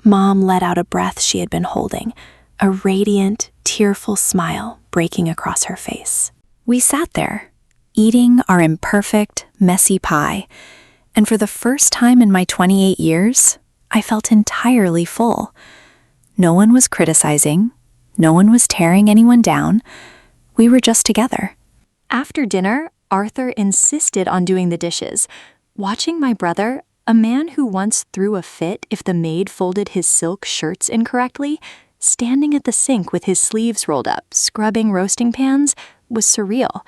Mom let out a breath she had been holding, a radiant, tearful smile breaking across her face. We sat there, eating our imperfect, messy pie, and for the first time in my 28 years, I felt entirely full. No one was criticizing, no one was tearing anyone down. We were just together. After dinner, Arthur insisted on doing the dishes. Watching my brother, a man who once threw a fit if the maid folded his silk shirts incorrectly, standing at the sink with his sleeves rolled up, scrubbing roasting pans, was surreal.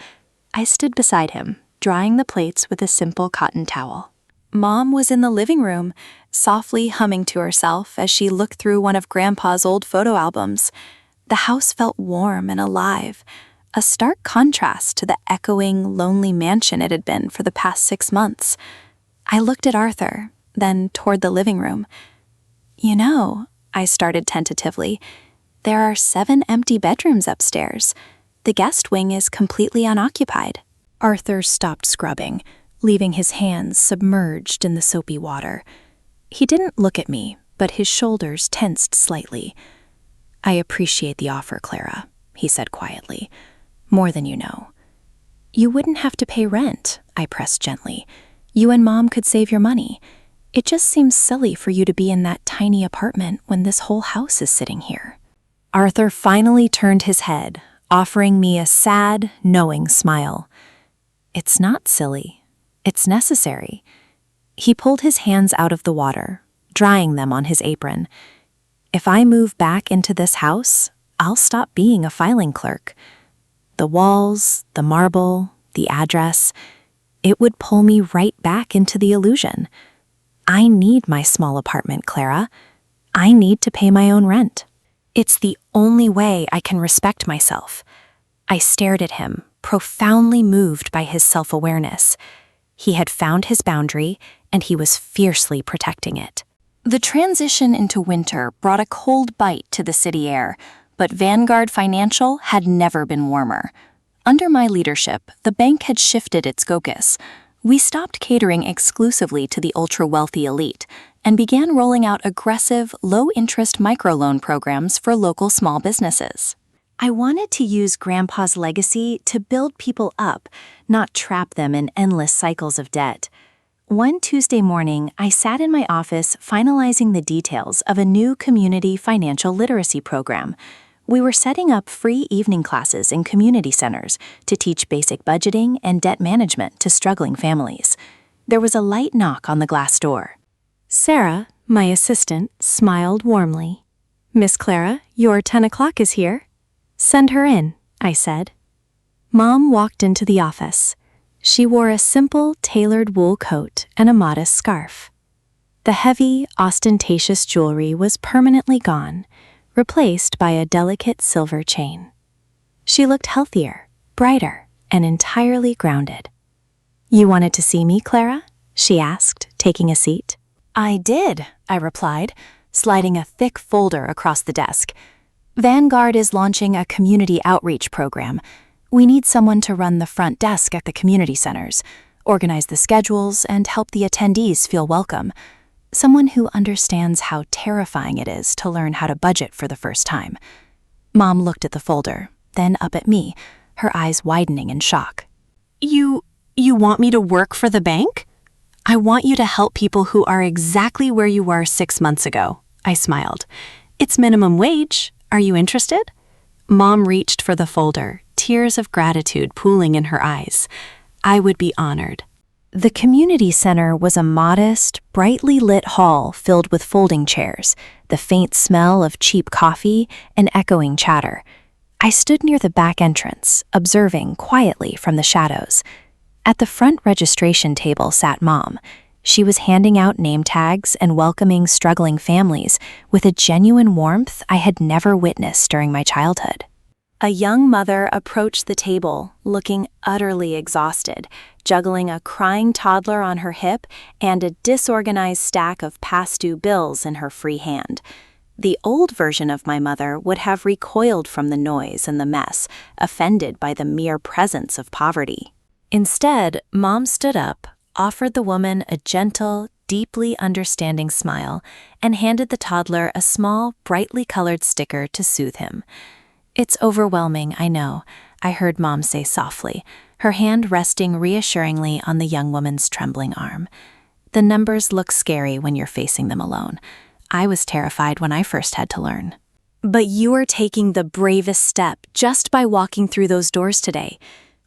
I stood beside him, drying the plates with a simple cotton towel. Mom was in the living room, softly humming to herself as she looked through one of Grandpa's old photo albums. The house felt warm and alive, a stark contrast to the echoing, lonely mansion it had been for the past 6 months. I looked at Arthur, then toward the living room. "You know," I started tentatively, "there are 7 empty bedrooms upstairs. The guest wing is completely unoccupied." Arthur stopped scrubbing, leaving his hands submerged in the soapy water. He didn't look at me, but his shoulders tensed slightly. "I appreciate the offer, Clara," he said quietly. "More than you know." "You wouldn't have to pay rent," I pressed gently. "You and Mom could save your money. It just seems silly for you to be in that tiny apartment when this whole house is sitting here." Arthur finally turned his head, offering me a sad, knowing smile. "It's not silly. It's necessary." He pulled his hands out of the water, drying them on his apron. "If I move back into this house, I'll stop being a filing clerk. The walls, the marble, the address, it would pull me right back into the illusion. I need my small apartment, Clara. I need to pay my own rent. It's the only way I can respect myself." I stared at him, profoundly moved by his self-awareness. He had found his boundary, and he was fiercely protecting it. The transition into winter brought a cold bite to the city air, but Vanguard Financial had never been warmer. Under my leadership, the bank had shifted its focus. We stopped catering exclusively to the ultra-wealthy elite and began rolling out aggressive, low-interest microloan programs for local small businesses. I wanted to use Grandpa's legacy to build people up, not trap them in endless cycles of debt. One Tuesday morning, I sat in my office finalizing the details of a new community financial literacy program. We were setting up free evening classes in community centers to teach basic budgeting and debt management to struggling families. There was a light knock on the glass door. Sarah, my assistant, smiled warmly. Miss Clara, your 10 o'clock is here. Send her in, I said. Mom walked into the office. She wore a simple, tailored wool coat and a modest scarf. The heavy, ostentatious jewelry was permanently gone, replaced by a delicate silver chain. She looked healthier, brighter, and entirely grounded. You wanted to see me, Clara? She asked, taking a seat. I did, I replied, sliding a thick folder across the desk. Vanguard is launching a community outreach program. We need someone to run the front desk at the community centers, organize the schedules, and help the attendees feel welcome. Someone who understands how terrifying it is to learn how to budget for the first time. Mom looked at the folder, then up at me, her eyes widening in shock. You want me to work for the bank? I want you to help people who are exactly where you were 6 months ago, I smiled. It's minimum wage. Are you interested? Mom reached for the folder, tears of gratitude pooling in her eyes. I would be honored. The community center was a modest, brightly lit hall filled with folding chairs, the faint smell of cheap coffee, and echoing chatter. I stood near the back entrance, observing quietly from the shadows. At the front registration table sat Mom. She was handing out name tags and welcoming struggling families with a genuine warmth I had never witnessed during my childhood. A young mother approached the table, looking utterly exhausted, juggling a crying toddler on her hip and a disorganized stack of past-due bills in her free hand. The old version of my mother would have recoiled from the noise and the mess, offended by the mere presence of poverty. Instead, Mom stood up, offered the woman a gentle, deeply understanding smile, and handed the toddler a small, brightly colored sticker to soothe him. It's overwhelming, I know, I heard Mom say softly, her hand resting reassuringly on the young woman's trembling arm. The numbers look scary when you're facing them alone. I was terrified when I first had to learn. But you are taking the bravest step just by walking through those doors today.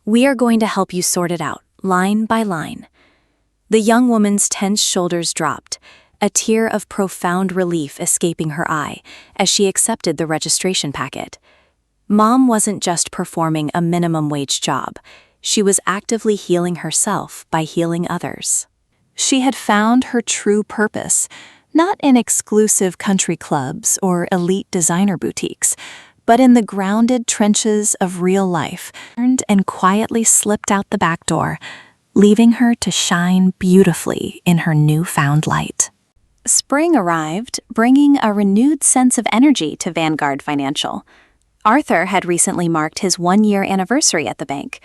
We are going to help you sort it out, line by line. The young woman's tense shoulders dropped, a tear of profound relief escaping her eye as she accepted the registration packet. Mom wasn't just performing a minimum wage job. She was actively healing herself by healing others. She had found her true purpose, not in exclusive country clubs or elite designer boutiques, but in the grounded trenches of real life, turned and quietly slipped out the back door, leaving her to shine beautifully in her newfound light. Spring arrived, bringing a renewed sense of energy to Vanguard Financial. Arthur had recently marked his 1-year anniversary at the bank.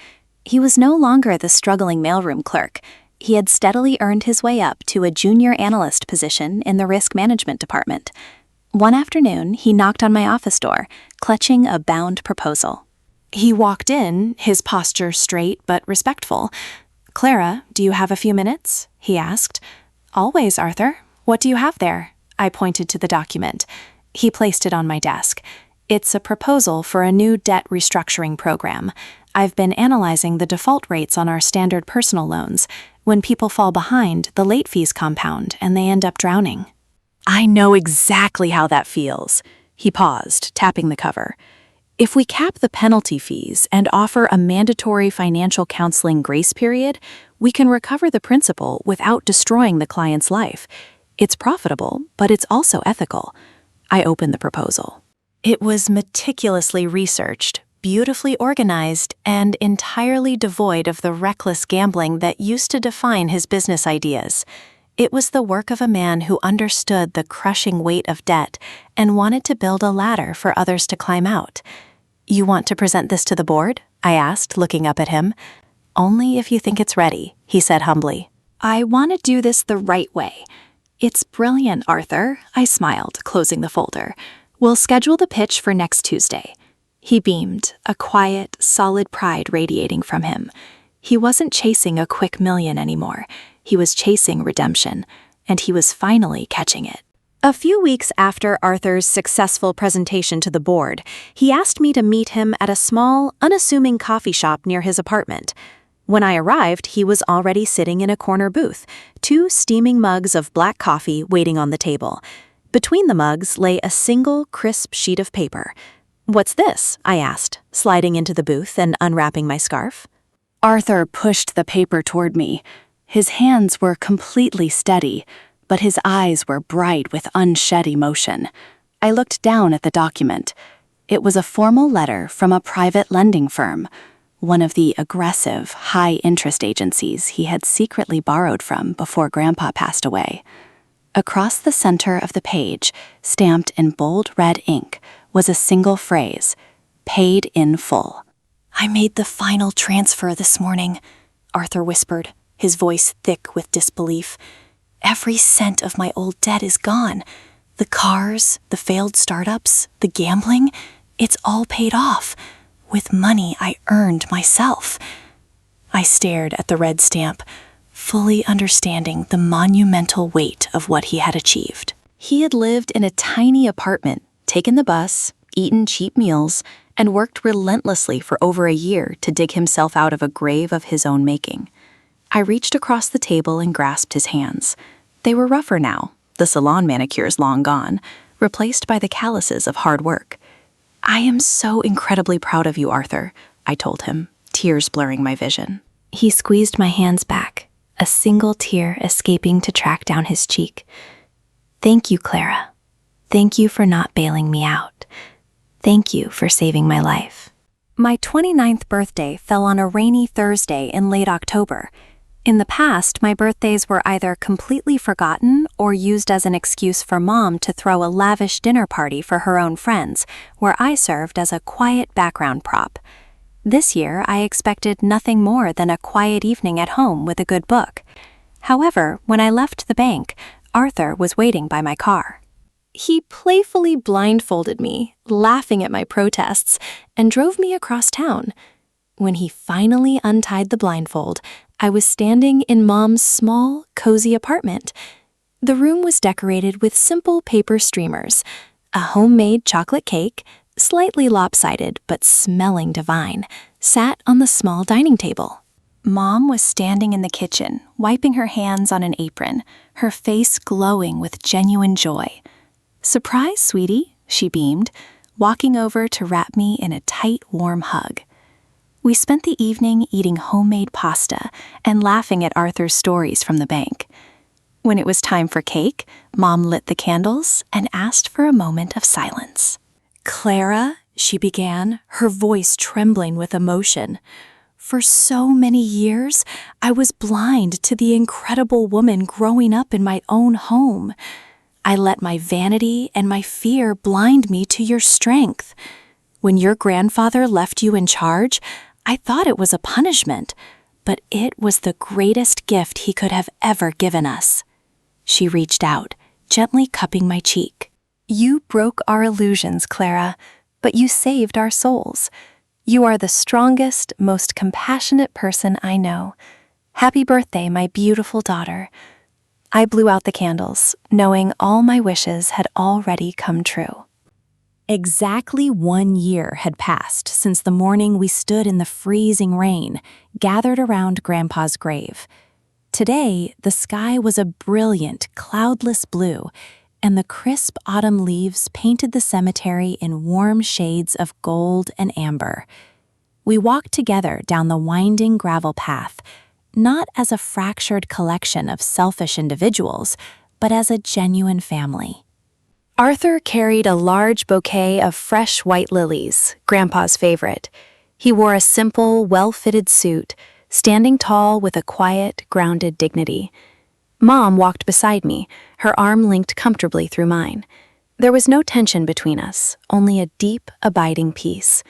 He was no longer the struggling mailroom clerk. He had steadily earned his way up to a junior analyst position in the risk management department. One afternoon, he knocked on my office door, clutching a bound proposal. He walked in, his posture straight but respectful. "Clara, do you have a few minutes?" he asked. "Always, Arthur. What do you have there?" I pointed to the document. He placed it on my desk. "It's a proposal for a new debt restructuring program. I've been analyzing the default rates on our standard personal loans. When people fall behind, the late fees compound and they end up drowning." "I know exactly how that feels." He paused, tapping the cover. "If we cap the penalty fees and offer a mandatory financial counseling grace period, we can recover the principal without destroying the client's life. It's profitable, but it's also ethical." I opened the proposal. It was meticulously researched, beautifully organized, and entirely devoid of the reckless gambling that used to define his business ideas. It was the work of a man who understood the crushing weight of debt and wanted to build a ladder for others to climb out. "You want to present this to the board?" I asked, looking up at him. "Only if you think it's ready," he said humbly. "I want to do this the right way." "It's brilliant, Arthur," I smiled, closing the folder. "We'll schedule the pitch for next Tuesday." He beamed, a quiet, solid pride radiating from him. He wasn't chasing a quick million anymore. He was chasing redemption, and he was finally catching it. A few weeks after Arthur's successful presentation to the board, he asked me to meet him at a small, unassuming coffee shop near his apartment. When I arrived, he was already sitting in a corner booth, 2 steaming mugs of black coffee waiting on the table. Between the mugs lay a single, crisp sheet of paper. "What's this?" I asked, sliding into the booth and unwrapping my scarf. Arthur pushed the paper toward me. His hands were completely steady, but his eyes were bright with unshed emotion. I looked down at the document. It was a formal letter from a private lending firm, one of the aggressive, high-interest agencies he had secretly borrowed from before Grandpa passed away. Across the center of the page, stamped in bold red ink, was a single phrase, "Paid in full." "I made the final transfer this morning," Arthur whispered, his voice thick with disbelief. "Every cent of my old debt is gone. The cars, the failed startups, the gambling, it's all paid off, with money I earned myself." I stared at the red stamp, fully understanding the monumental weight of what he had achieved. He had lived in a tiny apartment, taken the bus, eaten cheap meals, and worked relentlessly for over a year to dig himself out of a grave of his own making. I reached across the table and grasped his hands. They were rougher now, the salon manicures long gone, replaced by the calluses of hard work. "I am so incredibly proud of you, Arthur," I told him, tears blurring my vision. He squeezed my hands back, a single tear escaping to track down his cheek. "Thank you, Clara. Thank you for not bailing me out. Thank you for saving my life." My 29th birthday fell on a rainy Thursday in late October. In the past, my birthdays were either completely forgotten or used as an excuse for Mom to throw a lavish dinner party for her own friends, where I served as a quiet background prop. This year, I expected nothing more than a quiet evening at home with a good book. However, when I left the bank, Arthur was waiting by my car. He playfully blindfolded me, laughing at my protests, and drove me across town. When he finally untied the blindfold, I was standing in Mom's small, cozy apartment. The room was decorated with simple paper streamers, a homemade chocolate cake, slightly lopsided but smelling divine, sat on the small dining table. Mom was standing in the kitchen, wiping her hands on an apron, her face glowing with genuine joy. "Surprise, sweetie," she beamed, walking over to wrap me in a tight, warm hug. We spent the evening eating homemade pasta and laughing at Arthur's stories from the bank. When it was time for cake, Mom lit the candles and asked for a moment of silence. "Clara," she began, her voice trembling with emotion. "For so many years, I was blind to the incredible woman growing up in my own home. I let my vanity and my fear blind me to your strength. When your grandfather left you in charge, I thought it was a punishment, but it was the greatest gift he could have ever given us." She reached out, gently cupping my cheek. "You broke our illusions, Clara, but you saved our souls. You are the strongest, most compassionate person I know. Happy birthday, my beautiful daughter." I blew out the candles, knowing all my wishes had already come true. Exactly 1 year had passed since the morning we stood in the freezing rain, gathered around Grandpa's grave. Today, the sky was a brilliant, cloudless blue, and the crisp autumn leaves painted the cemetery in warm shades of gold and amber. We walked together down the winding gravel path, not as a fractured collection of selfish individuals, but as a genuine family. Arthur carried a large bouquet of fresh white lilies, Grandpa's favorite. He wore a simple, well-fitted suit, standing tall with a quiet, grounded dignity. Mom walked beside me, her arm linked comfortably through mine. There was no tension between us, only a deep, abiding peace.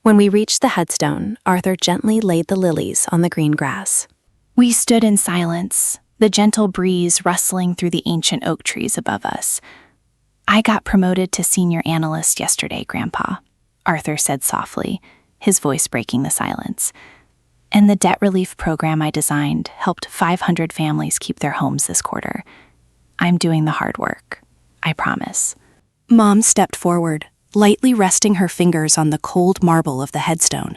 When we reached the headstone, Arthur gently laid the lilies on the green grass. We stood in silence, the gentle breeze rustling through the ancient oak trees above us. "I got promoted to senior analyst yesterday, Grandpa," Arthur said softly, his voice breaking the silence. "And the debt relief program I designed helped 500 families keep their homes this quarter. I'm doing the hard work. I promise." Mom stepped forward, lightly resting her fingers on the cold marble of the headstone.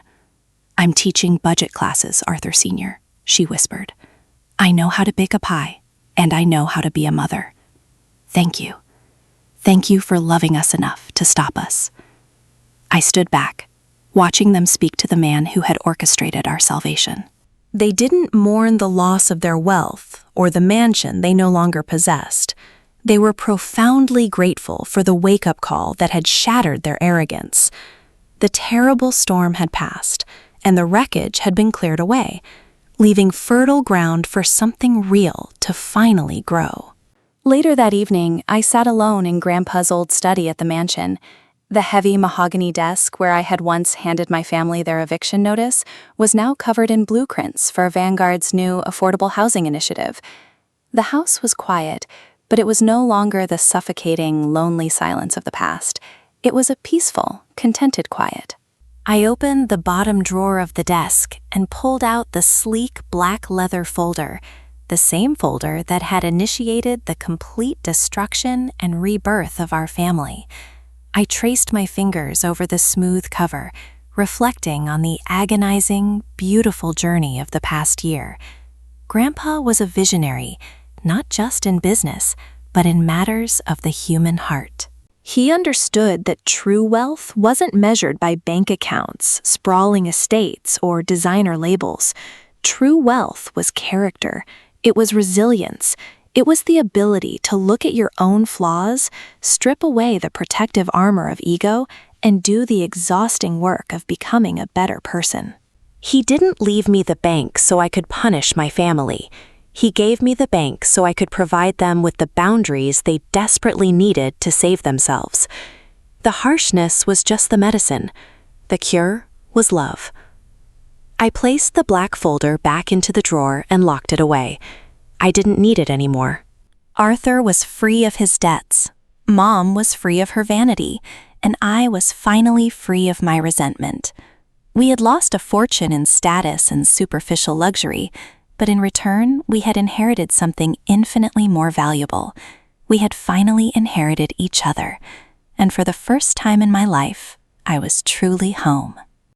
"I'm teaching budget classes, Arthur Sr., she whispered. "I know how to bake a pie, and I know how to be a mother. Thank you. Thank you for loving us enough to stop us." I stood back, watching them speak to the man who had orchestrated our salvation. They didn't mourn the loss of their wealth or the mansion they no longer possessed. They were profoundly grateful for the wake-up call that had shattered their arrogance. The terrible storm had passed, and the wreckage had been cleared away, leaving fertile ground for something real to finally grow. Later that evening, I sat alone in Grandpa's old study at the mansion. The heavy mahogany desk where I had once handed my family their eviction notice was now covered in blueprints for Vanguard's new affordable housing initiative. The house was quiet, but it was no longer the suffocating, lonely silence of the past. It was a peaceful, contented quiet. I opened the bottom drawer of the desk and pulled out the sleek black leather folder, the same folder that had initiated the complete destruction and rebirth of our family. I traced my fingers over the smooth cover, reflecting on the agonizing, beautiful journey of the past year. Grandpa was a visionary, not just in business, but in matters of the human heart. He understood that true wealth wasn't measured by bank accounts, sprawling estates, or designer labels. True wealth was character. It was resilience. It was the ability to look at your own flaws, strip away the protective armor of ego, and do the exhausting work of becoming a better person. He didn't leave me the bank so I could punish my family. He gave me the bank so I could provide them with the boundaries they desperately needed to save themselves. The harshness was just the medicine. The cure was love. I placed the black folder back into the drawer and locked it away. I didn't need it anymore. Arthur was free of his debts. Mom was free of her vanity, and I was finally free of my resentment. We had lost a fortune in status and superficial luxury, but in return, we had inherited something infinitely more valuable. We had finally inherited each other, and for the first time in my life, I was truly home.